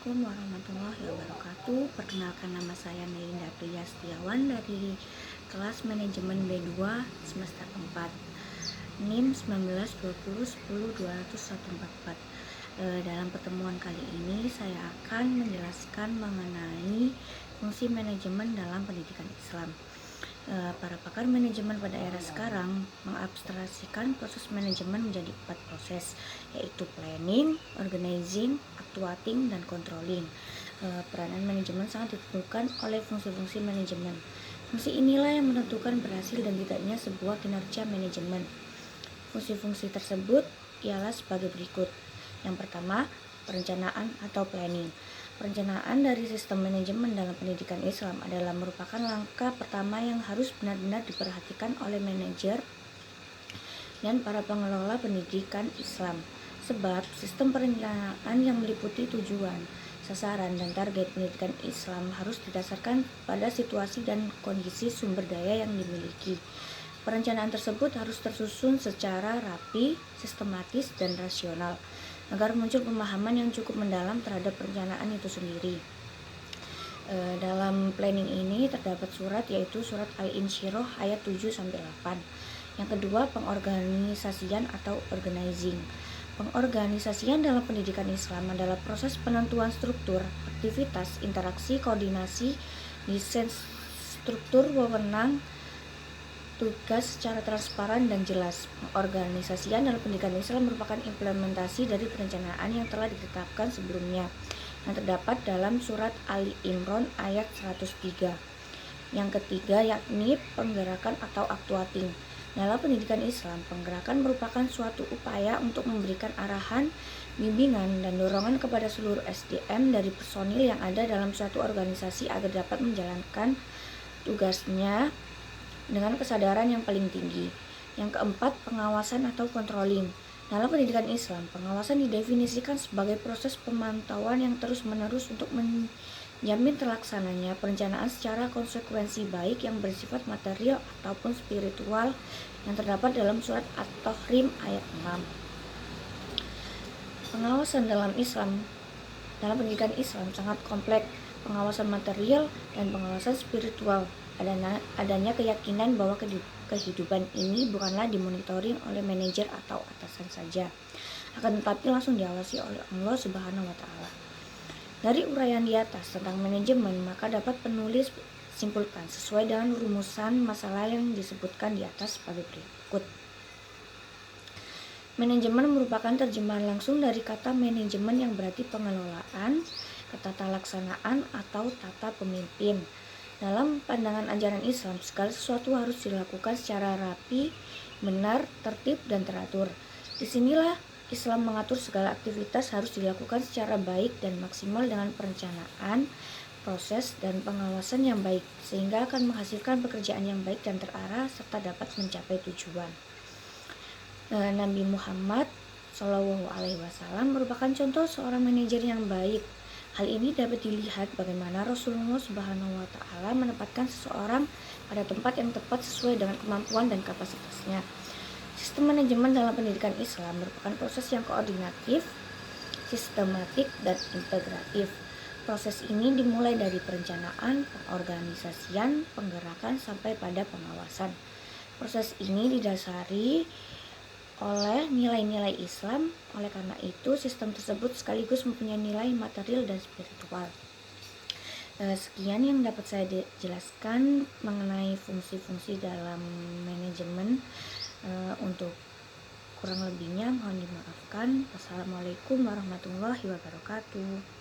Assalamualaikum warahmatullahi wabarakatuh. Perkenalkan, nama saya Melinda Priya Setiawan dari kelas manajemen B2 semester 4, NIM 1920102144. Dalam pertemuan kali ini saya akan menjelaskan mengenai fungsi manajemen dalam pendidikan Islam. Para pakar manajemen pada era sekarang mengabstraksikan proses manajemen menjadi 4 proses, yaitu planning, organizing, actuating, dan controlling. Peranan manajemen sangat ditentukan oleh fungsi-fungsi manajemen. Fungsi inilah yang menentukan berhasil dan tidaknya sebuah kinerja manajemen. Fungsi-fungsi tersebut ialah sebagai berikut. Yang pertama, perencanaan atau planning. Perencanaan dari sistem manajemen dalam pendidikan Islam adalah merupakan langkah pertama yang harus benar-benar diperhatikan oleh manajer dan para pengelola pendidikan Islam. Sebab sistem perencanaan yang meliputi tujuan, sasaran, dan target pendidikan Islam harus didasarkan pada situasi dan kondisi sumber daya yang dimiliki. Perencanaan tersebut harus tersusun secara rapi, sistematis, dan rasional agar muncul pemahaman yang cukup mendalam terhadap perencanaan itu sendiri. Dalam planning ini terdapat surat, yaitu surat Al-Insyirah ayat 7-8. Yang kedua, pengorganisasian atau organizing. Pengorganisasian dalam pendidikan Islam adalah proses penentuan struktur, aktivitas, interaksi, koordinasi, desain struktur, wewenang, tugas secara transparan dan jelas. Pengorganisasian dalam pendidikan Islam merupakan implementasi dari perencanaan yang telah ditetapkan sebelumnya, yang terdapat dalam surat Ali Imran ayat 103. Yang ketiga, yakni penggerakan atau actuating. Dalam pendidikan Islam, penggerakan merupakan suatu upaya untuk memberikan arahan, bimbingan, dan dorongan kepada seluruh SDM dari personil yang ada dalam suatu organisasi agar dapat menjalankan tugasnya dengan kesadaran yang paling tinggi. Yang keempat, pengawasan atau controlling. Dalam pendidikan Islam, pengawasan didefinisikan sebagai proses pemantauan yang terus-menerus untuk menjamin terlaksananya perencanaan secara konsekuensi, baik yang bersifat material ataupun spiritual, yang terdapat dalam surat At-Tahrim ayat 6. Pengawasan dalam pendidikan Islam sangat kompleks. Pengawasan material dan pengawasan spiritual. Adanya keyakinan bahwa kehidupan ini bukanlah dimonitoring oleh manajer atau atasan saja, akan tetapi langsung diawasi oleh Allah Subhanahu wa Ta'ala. Dari uraian di atas tentang manajemen, maka dapat penulis simpulkan sesuai dengan rumusan masalah yang disebutkan di atas sebagai berikut. Manajemen merupakan terjemahan langsung dari kata manajemen yang berarti pengelolaan, ketata laksanaan, atau tata pemimpin. Dalam pandangan ajaran Islam, segala sesuatu harus dilakukan secara rapi, benar, tertib, dan teratur. Disinilah Islam mengatur segala aktivitas harus dilakukan secara baik dan maksimal dengan perencanaan, proses, dan pengawasan yang baik, sehingga akan menghasilkan pekerjaan yang baik dan terarah serta dapat mencapai tujuan. Nabi Muhammad SAW merupakan contoh seorang manajer yang baik. Hal ini dapat dilihat bagaimana Rasulullah Subhanahu wa Ta'ala menempatkan seseorang pada tempat yang tepat sesuai dengan kemampuan dan kapasitasnya. Sistem manajemen dalam pendidikan Islam merupakan proses yang koordinatif, sistematik, dan integratif. Proses ini dimulai dari perencanaan, pengorganisasian, penggerakan, sampai pada pengawasan. Proses ini didasari oleh nilai-nilai Islam. Oleh karena itu, sistem tersebut sekaligus mempunyai nilai material dan spiritual. Sekian yang dapat saya jelaskan mengenai fungsi-fungsi dalam manajemen. Untuk kurang lebihnya mohon dimaafkan. Wassalamualaikum warahmatullahi wabarakatuh.